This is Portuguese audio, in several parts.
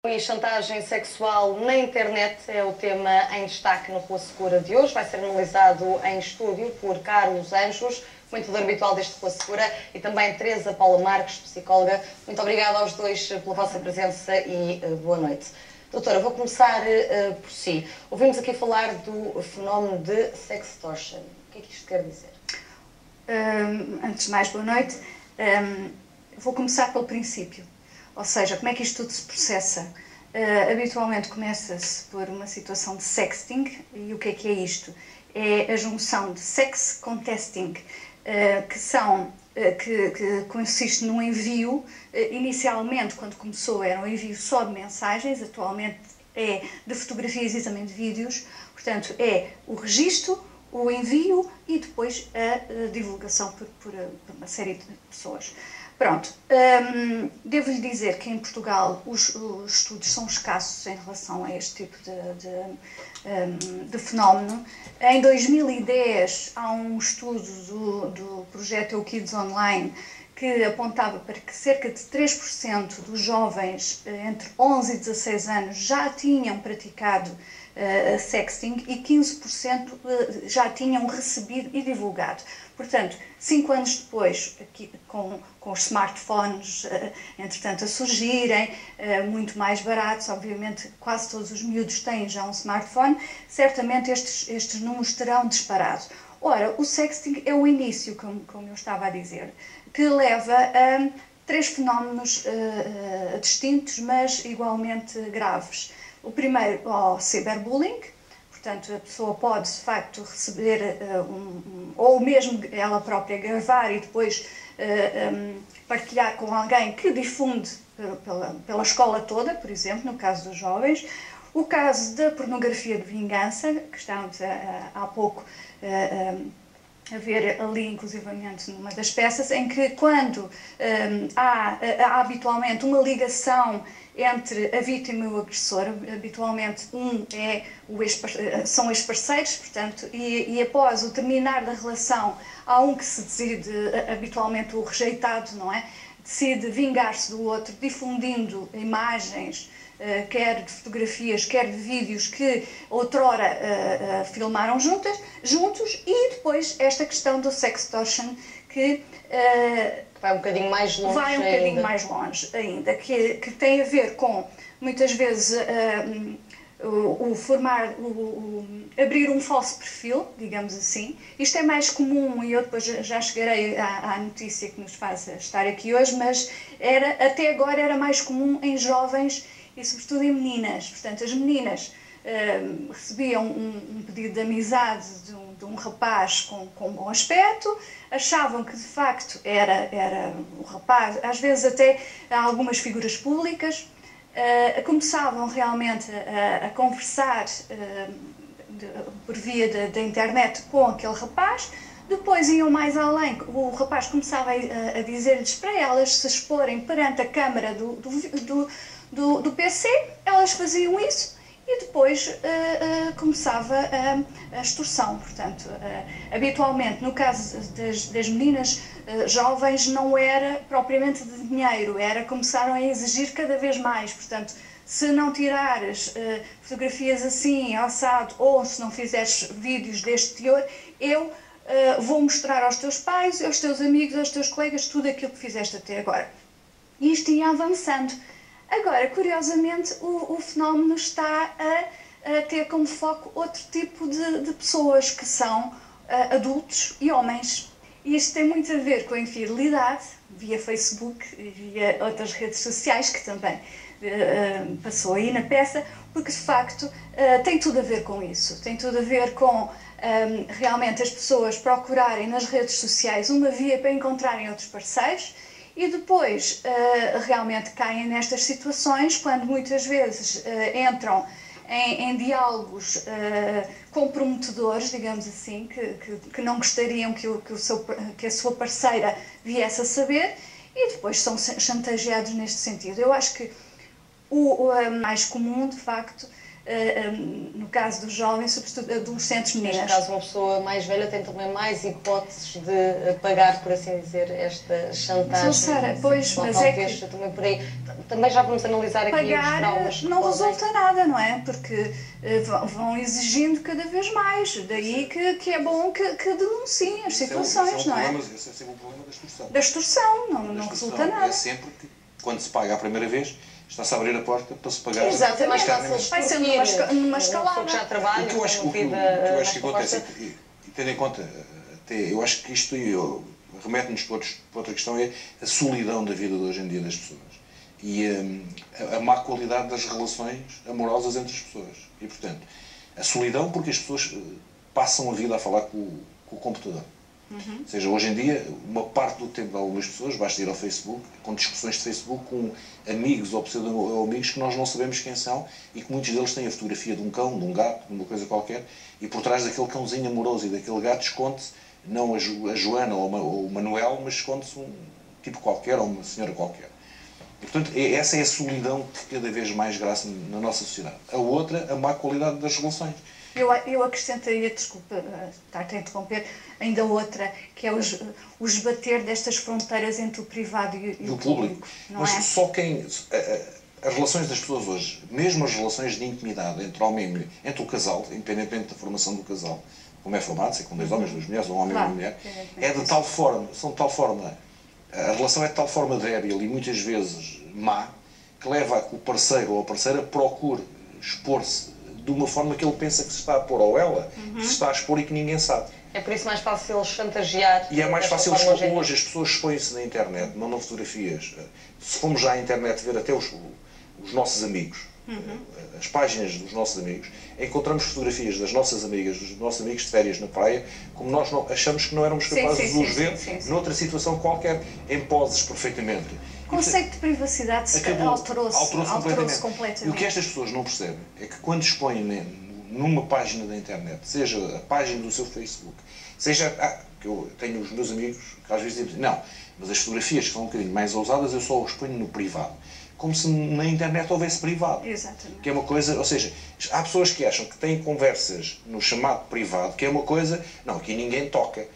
E chantagem sexual na internet é o tema em destaque no Rua Segura de hoje. Vai ser analisado em estúdio por Carlos Anjos, comentador habitual deste Rua Segura, e também Teresa Paula Marques, psicóloga. Muito obrigada aos dois pela vossa presença e boa noite. Doutora, vou começar por si. Ouvimos aqui falar do fenómeno de sextortion. O que é que isto quer dizer? Antes de mais, boa noite. Vou começar pelo princípio. Ou seja, como é que isto tudo se processa? Habitualmente começa-se por uma situação de sexting. E o que é isto? É a junção de sex com testing, que consiste num envio. Inicialmente, quando começou, era um envio só de mensagens, atualmente é de fotografias e também de vídeos. Portanto, é o registro, o envio e depois a divulgação por uma série de pessoas. Pronto, devo-lhe dizer que em Portugal os estudos são escassos em relação a este tipo de fenómeno. Em 2010 há um estudo do projeto EUKIDS Online que apontava para que cerca de 3% dos jovens entre 11 e 16 anos já tinham praticado sexting e 15% já tinham recebido e divulgado. Portanto, 5 anos depois, aqui, com os smartphones, entretanto, a surgirem, muito mais baratos, obviamente quase todos os miúdos têm já um smartphone, certamente estes números terão disparado. Ora, o sexting é o início, como eu estava a dizer, que leva a 3 fenómenos distintos, mas igualmente graves. O primeiro, ao cyberbullying. Portanto, a pessoa pode, de facto, receber, ou mesmo ela própria gravar e depois partilhar com alguém que difunde pela escola toda, por exemplo, no caso dos jovens. O caso da pornografia de vingança, que estávamos há pouco a ver ali, inclusivamente, numa das peças, em que quando há habitualmente uma ligação entre a vítima e o agressor, habitualmente são ex-parceiros, portanto, e após o terminar da relação, há um que se decide, habitualmente o rejeitado, não é? Decide vingar-se do outro, difundindo imagens, quer de fotografias, quer de vídeos que outrora filmaram juntos, e depois esta questão do sextortion, que vai um bocadinho mais longe. Vai um bocadinho mais longe ainda, que tem a ver com, muitas vezes, abrir um falso perfil, digamos assim. Isto é mais comum, e eu depois já chegarei à notícia que nos faz estar aqui hoje, mas até agora era mais comum em jovens e sobretudo em meninas. Portanto, as meninas recebiam um pedido de amizade de um rapaz com bom aspecto, achavam que de facto era o rapaz, às vezes até algumas figuras públicas, começavam realmente a conversar por via da internet com aquele rapaz. Depois iam mais além, o rapaz começava a dizer-lhes para elas se exporem perante a câmara do PC, elas faziam isso. E depois começava a extorsão. Portanto, habitualmente, no caso das meninas jovens, não era propriamente de dinheiro, começaram a exigir cada vez mais. Portanto, se não tirares fotografias assim, assado, ou se não fizeres vídeos deste teor, eu vou mostrar aos teus pais, aos teus amigos, aos teus colegas, tudo aquilo que fizeste até agora. E isto ia avançando. Agora, curiosamente, o fenómeno está a ter como foco outro tipo de pessoas, que são adultos e homens. E isto tem muito a ver com a infidelidade, via Facebook e via outras redes sociais, que também passou aí na peça, porque de facto tem tudo a ver com isso. Tem tudo a ver com realmente as pessoas procurarem nas redes sociais uma via para encontrarem outros parceiros, e depois realmente caem nestas situações quando muitas vezes entram em diálogos comprometedores, digamos assim, que não gostariam que a sua parceira viesse a saber, e depois são chantageados neste sentido. Eu acho que o mais comum, de facto, no caso dos jovens, sobretudo adolescentes meninas. Neste caso, uma pessoa mais velha tem também mais hipóteses de pagar, por assim dizer, esta chantagem. Sara, pois, mas é que também por aí. Também já vamos analisar aqui pagar os traumas não resulta nada, não é? Porque vão exigindo cada vez mais. Daí que é bom que denunciem as situações, não é? Esse é sempre o problema da extorsão. Da extorsão, não resulta nada. É sempre que, quando se paga a primeira vez, está-se a abrir a porta para se pagar. Exatamente, vai ser numa escalada. Que já trabalha, o que eu acho que acontece, e tendo em conta, até, eu acho que isto remete-nos para outra questão, é a solidão da vida de hoje em dia das pessoas. E a má qualidade das relações amorosas entre as pessoas. E, portanto, a solidão porque as pessoas passam a vida a falar com o computador. Ou seja, hoje em dia, uma parte do tempo de algumas pessoas basta ir ao Facebook, com discussões de Facebook com amigos ou pseudo-amigos que nós não sabemos quem são e que muitos deles têm a fotografia de um cão, de um gato, de uma coisa qualquer, e por trás daquele cãozinho amoroso e daquele gato esconde-se não a Joana ou o Manuel, mas esconde-se um tipo qualquer ou uma senhora qualquer. E, portanto, essa é a solidão que cada vez mais graça na nossa sociedade. A outra, a má qualidade das relações. Eu acrescentaria, desculpa estar-te a interromper, ainda outra, que é o esbater destas fronteiras entre o privado e o público. Não mas é? só quem... As relações das pessoas hoje, mesmo as relações de intimidade entre homem e mulher, entre o casal, independentemente da formação do casal, como é formado, se é com dois homens, duas mulheres, um homem e uma mulher, é de tal forma, a relação é de tal forma débil e muitas vezes má, que leva a que o parceiro ou a parceira procure expor-se de uma forma que ele pensa que se está a pôr, ou ela que se está a expor e que ninguém sabe. É por isso mais fácil chantagear. E é mais fácil hoje as pessoas expõem-se na internet, mandam fotografias. Se formos já à internet ver até os nossos amigos, as páginas dos nossos amigos, encontramos fotografias das nossas amigas, dos nossos amigos de férias na praia, como nós achamos que não éramos capazes de os ver noutra situação qualquer, em poses perfeitamente. O conceito de privacidade alterou-se completamente. E o que estas pessoas não percebem é que quando expõem numa página da internet, seja a página do seu Facebook, seja... que eu tenho os meus amigos que às vezes dizem, não, mas as fotografias que são um bocadinho mais ousadas eu só as ponho no privado. Como se na internet houvesse privado. Exatamente. Que é uma coisa, ou seja, há pessoas que acham que têm conversas no chamado privado, que é uma coisa, não, aqui ninguém toca.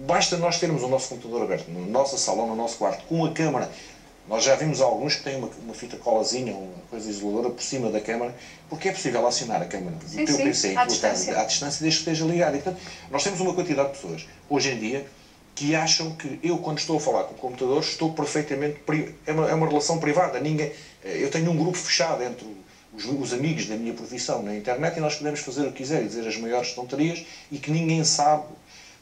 Basta nós termos o nosso computador aberto, na nossa sala ou no nosso quarto, com a câmara. Nós já vimos alguns que têm uma fita colazinha, uma coisa isoladora por cima da câmara, porque é possível acionar a câmara do teu PC em tua casa, à distância, desde que esteja ligado. E, portanto, nós temos uma quantidade de pessoas, hoje em dia, que acham que eu, quando estou a falar com o computador, estou perfeitamente... É uma relação privada. Eu tenho um grupo fechado entre os amigos da minha profissão na internet e nós podemos fazer o que quiser e dizer as maiores tonterias e que ninguém sabe.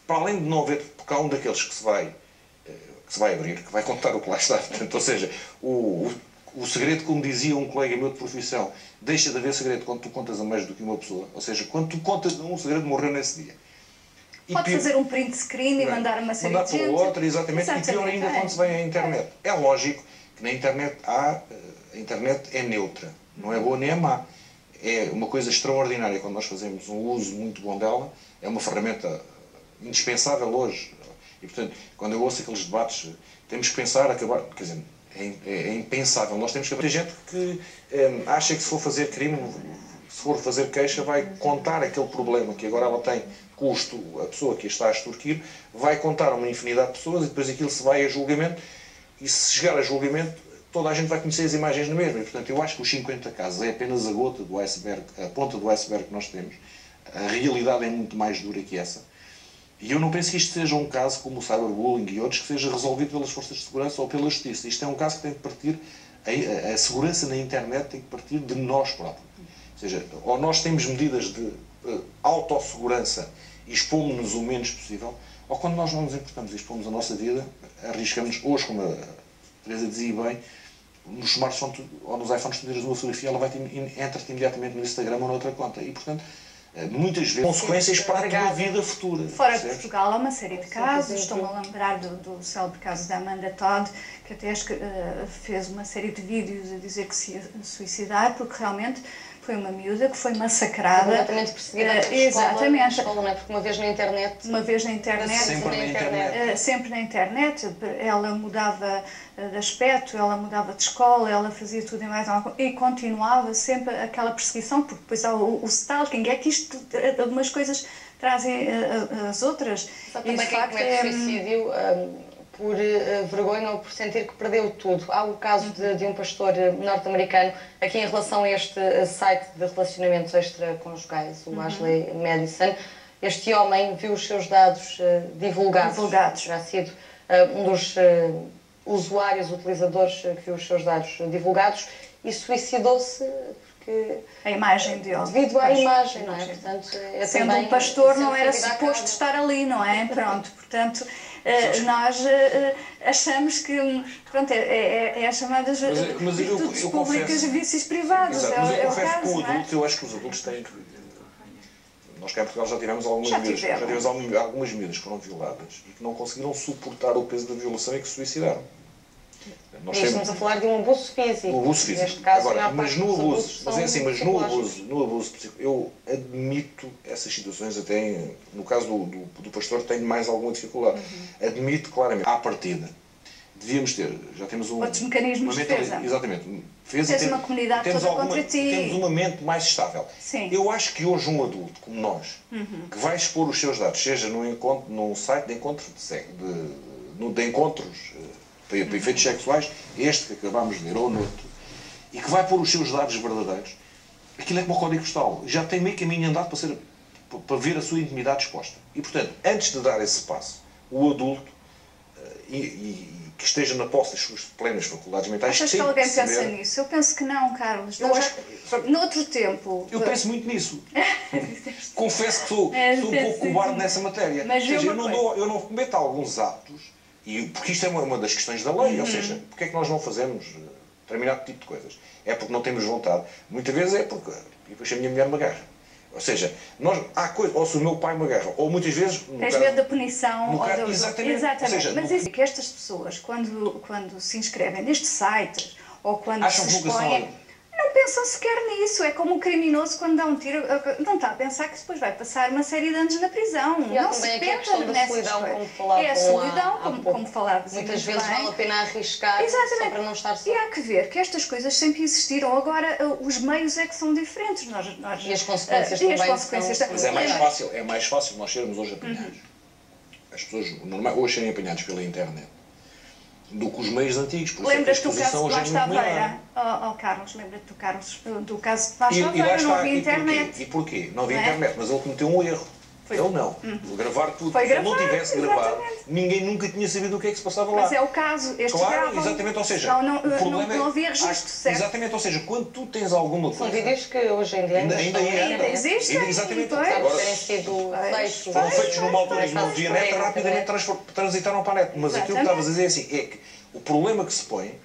Para além de não haver, porque há um daqueles que se vai abrir, que vai contar o que lá está. Portanto, ou seja, o segredo, como dizia um colega meu de profissão, deixa de haver segredo quando tu contas a mais do que uma pessoa. Ou seja, quando tu contas um segredo, morreu nesse dia. Pode fazer um print screen e mandar uma série de gente. Mandar para o outro, exatamente. E pior ainda quando se vai à internet. É lógico que na internet a internet é neutra. Não é boa nem é má. É uma coisa extraordinária quando nós fazemos um uso muito bom dela. É uma ferramenta indispensável hoje. E, portanto, quando eu ouço aqueles debates, temos que pensar, acabar... Quer dizer, é impensável. Nós temos que... Tem gente que acha que se for fazer crime, se for fazer queixa, vai contar aquele problema que agora ela tem custo, a pessoa que a está a extorquir, vai contar a uma infinidade de pessoas e depois aquilo se vai a julgamento e se chegar a julgamento toda a gente vai conhecer as imagens na mesma. E, portanto, eu acho que os 50 casos é apenas a gota do iceberg, a ponta do iceberg que nós temos. A realidade é muito mais dura que essa. E eu não penso que isto seja um caso como o cyberbullying e outros que seja resolvido pelas forças de segurança ou pela justiça. Isto é um caso que tem que partir, a segurança na internet tem que partir de nós próprios. Ou seja, ou nós temos medidas de autossegurança e expomos-nos o menos possível, ou quando nós não nos importamos e expomos a nossa vida, arriscamos, hoje, como a Teresa dizia bem, nos smartphones ou nos iPhones, tu tiras uma fotografia, ela entra-te imediatamente no Instagram ou noutra conta. E, portanto, muitas vezes, consequências para a tua vida futura. Fora de Portugal há uma série de casos, estou-me a lembrar do célebre caso da Amanda Todd, que até fez uma série de vídeos a dizer que se ia suicidar, porque realmente foi uma miúda que foi massacrada. Completamente perseguida pela exatamente. escola, não é? Porque uma vez na internet... Uma vez na internet. Sempre na internet. Ela mudava de aspecto, ela mudava de escola, ela fazia tudo e mais alguma coisa. E continuava sempre aquela perseguição, porque depois há o stalking. É que isto, algumas coisas trazem as outras. Só também quem comete suicídio por vergonha ou por sentir que perdeu tudo. Há o caso de um pastor norte-americano, aqui em relação a este site de relacionamentos extraconjugais, o Ashley Madison. Este homem viu os seus dados divulgados. Já sido um dos usuários, utilizadores que viu os seus dados divulgados e suicidou-se porque... A imagem dele. Devido à imagem, não é? Portanto, sendo um pastor não era suposto estar ali, não é? Pronto, portanto, nós achamos que, pronto, é as chamadas virtudes públicas e vícios privados. Exato, mas eu confesso que o não é? adulto, eu acho que os adultos têm que... Nós cá em Portugal já tivemos algumas miúdas que foram violadas e que não conseguiram suportar o peso da violação e que se suicidaram. Estamos a falar de um abuso físico. O abuso físico. Neste caso, agora, mas no abuso, no abuso psicológico, eu admito essas situações, até no caso do pastor tenho mais alguma dificuldade. Admito claramente, à partida, devíamos ter, já temos outros mecanismos de defesa. Exatamente. Tens uma comunidade toda contra ti. Temos uma mente mais estável. Sim. Eu acho que hoje um adulto como nós, que vai expor os seus dados, seja num site de encontros de encontros para efeitos sexuais, este que acabámos de ver, ou noutro, e que vai pôr os seus dados verdadeiros, aquilo é como o código postal. Já tem meio caminho andado para ver a sua intimidade exposta. E, portanto, antes de dar esse passo, o adulto, que esteja na posse das suas plenas faculdades mentais... Achas que alguém pensa nisso? Eu penso que não, Carlos. Noutro tempo... Eu penso muito nisso. Confesso que sou um pouco cobarde nessa matéria. Mas ou seja, eu não cometo alguns atos, porque isto é uma das questões da lei, ou seja, porque é que nós não fazemos determinado tipo de coisas? É porque não temos vontade. Muitas vezes é porque... E depois a minha mulher me agarra. Ou seja, há coisas, ou se o meu pai me agarra, ou muitas vezes... Tens medo da punição. Exatamente. Ou seja, mas isso é que estas pessoas, quando se inscrevem nestes sites, ou quando se expõem, não pensam sequer nisso. É como um criminoso quando dá um tiro, não está a pensar que depois vai passar uma série de anos na prisão. Não se pensa nessas coisas. É a solidão, como falava. Muitas vezes vale a pena arriscar só para não estar só. E há que ver que estas coisas sempre existiram. Agora, os meios é que são diferentes. E as consequências também são... Mas é mais fácil nós sermos hoje apanhados. As pessoas hoje serem apanhados pela internet do que os meios antigos. Lembras-te do caso de Vaz Taveira? Carlos, lembra-te do caso de Vaz Taveira? Não havia internet. E porquê? Não havia internet, mas ele cometeu um erro. Ele não. Gravar tudo. Se ele não tivesse gravado, ninguém nunca tinha sabido o que é que se passava lá. Mas é o caso. Claro, exatamente. Ou seja, não havia registro, certo? Exatamente. Ou seja, quando tu tens alguma coisa... São vídeos que hoje em dia ainda existem. Exatamente. Agora terem sido foram feitos numa altura em que não havia net, rapidamente transitaram para a net. Mas aquilo que estavas a dizer assim, é que o problema que se põe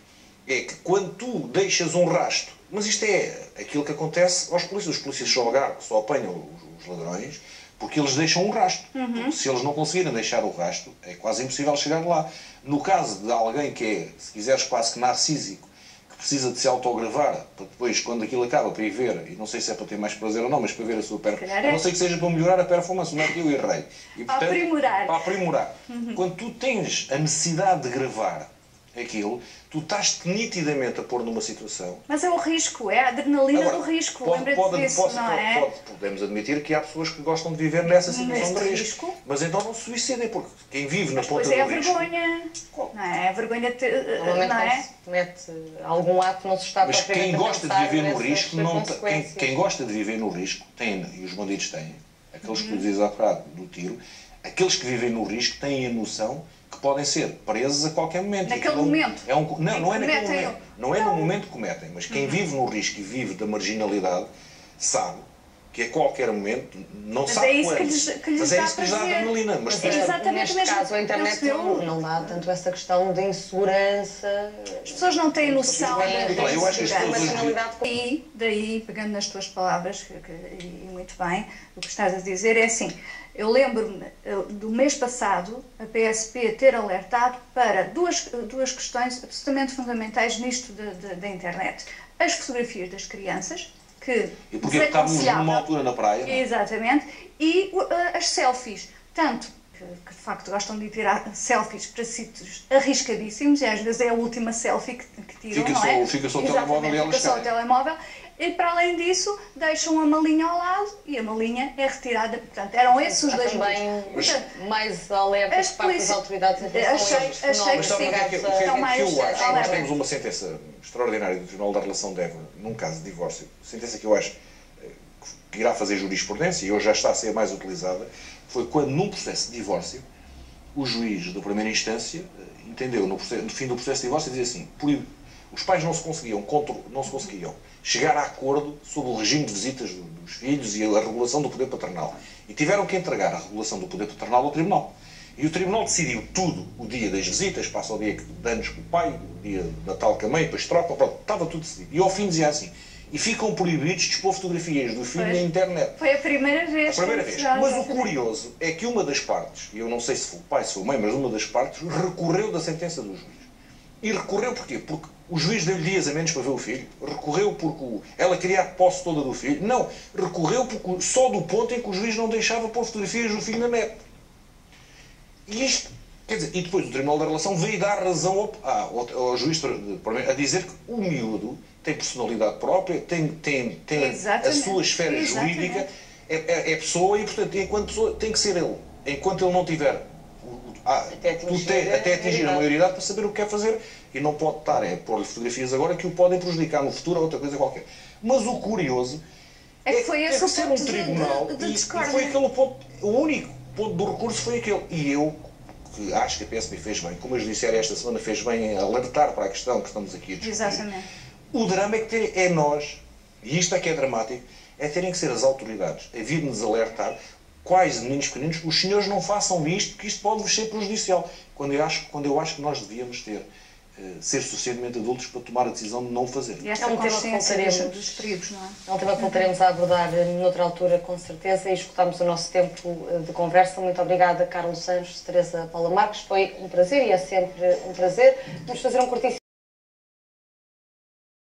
é que quando tu deixas um rastro, mas isto é aquilo que acontece aos polícias. Os polícias só apanham os ladrões porque eles deixam um rastro. Se eles não conseguirem deixar o rastro, é quase impossível chegar lá. No caso de alguém que é, se quiseres, quase que narcísico, que precisa de se autogravar, para depois, quando aquilo acaba, para ir ver, e não sei se é para ter mais prazer ou não, mas para ver a sua performance, a não sei que seja para melhorar a performance, não é que eu errei. E, portanto, para aprimorar. Quando tu tens a necessidade de gravar aquilo, tu estás-te nitidamente a pôr numa situação... Mas é o risco, é a adrenalina do risco, lembra-te disso, não é? Podemos admitir que há pessoas que gostam de viver nessa situação de risco. Mas então não se suicidem, porque quem vive na ponta do risco... Pois é a vergonha, não é? A vergonha de... Normalmente quando se comete algum ato não se está mas quem gosta de viver no risco, quem gosta de viver no risco, tem, e os bandidos têm, aqueles que tu dizes há bocado do tiro, aqueles que vivem no risco têm a noção que podem ser presos a qualquer momento. Naquele momento? Não é naquele momento. Não é no momento que cometem, mas quem vive no risco e vive da marginalidade sabe que a qualquer momento não sabe quando. Mas é isso que lhes dá adrenalina. Mas neste caso a internet não dá tanto essa questão de insegurança. As pessoas não têm noção da eu acho que as marginalidade. Daí, pegando nas tuas palavras, e muito bem, o que estás a dizer é assim. Eu lembro-me do mês passado a PSP ter alertado para duas questões absolutamente fundamentais nisto da internet. As fotografias das crianças, que E porque estávamos numa altura na praia, não é? Exatamente. E as selfies, tanto que de facto gostam de tirar selfies para sítios arriscadíssimos, e às vezes é a última selfie que tiram, não é? Fica só o telemóvel e elas fica só o telemóvel. E para além disso, deixam a malinha ao lado e a malinha é retirada. Portanto, eram esses os dois também mais alertas por parte das autoridades em relação a estes fenómenos. Mas sabe o que é que eu acho? Nós temos uma uma sentença extraordinária do Tribunal da Relação de Évora, num caso de divórcio, sentença que eu acho que irá fazer jurisprudência e hoje já está a ser mais utilizada, foi quando num processo de divórcio, o juiz da primeira instância entendeu no fim do processo de divórcio e dizia assim, os pais não se conseguiam chegar a acordo sobre o regime de visitas dos filhos e a regulação do poder paternal. E tiveram que entregar a regulação do poder paternal ao Tribunal. E o Tribunal decidiu tudo, o dia das visitas, passa o dia de anos com o pai, o dia de Natal com a mãe, depois troca, pronto, estava tudo decidido. E ao fim dizia assim, e ficam proibidos de expor fotografias do filho na internet. Foi a primeira vez. Mas o curioso é que uma das partes, e eu não sei se foi o pai, se foi a mãe, mas uma das partes recorreu da sentença do juiz. E recorreu porquê? Porque o juiz deu-lhe dias a menos para ver o filho. Recorreu porque ela queria a posse toda do filho. Não, recorreu porque, só do ponto em que o juiz não deixava pôr fotografias do filho na net. E isto, quer dizer, e depois o Tribunal da Relação veio dar razão ao juiz a dizer que o miúdo tem personalidade própria, tem a sua esfera jurídica, é pessoa e, portanto, enquanto pessoa tem que ser ele. Enquanto ele não tiver até atingir a maioridade para saber o que quer fazer e não pode estar a pôr-lhe fotografias agora que o podem prejudicar no futuro ou outra coisa qualquer. Mas o curioso é que foi esse o ser ponto um tribunal de discórdia. E foi aquele ponto, o único ponto do recurso foi aquele. E eu, que acho que a PSP fez bem, como a Judiciária esta semana fez bem em alertar para a questão que estamos aqui a discutir. Exatamente. O drama é nós, e isto é que é dramático, é terem que ser as autoridades a vir-nos alertar quais meninos pequeninos, os senhores não façam isto, porque isto pode-vos ser prejudicial. Quando eu acho que nós devíamos ser suficientemente adultos para tomar a decisão de não fazer. E esta consciência dos perigos, não é? É um tema que voltaremos a abordar noutra altura, com certeza, e escutamos o nosso tempo de conversa. Muito obrigada, Carlos Sanches, Teresa Paula Marques. Foi um prazer e é sempre um prazer. Vamos fazer um curtíssimo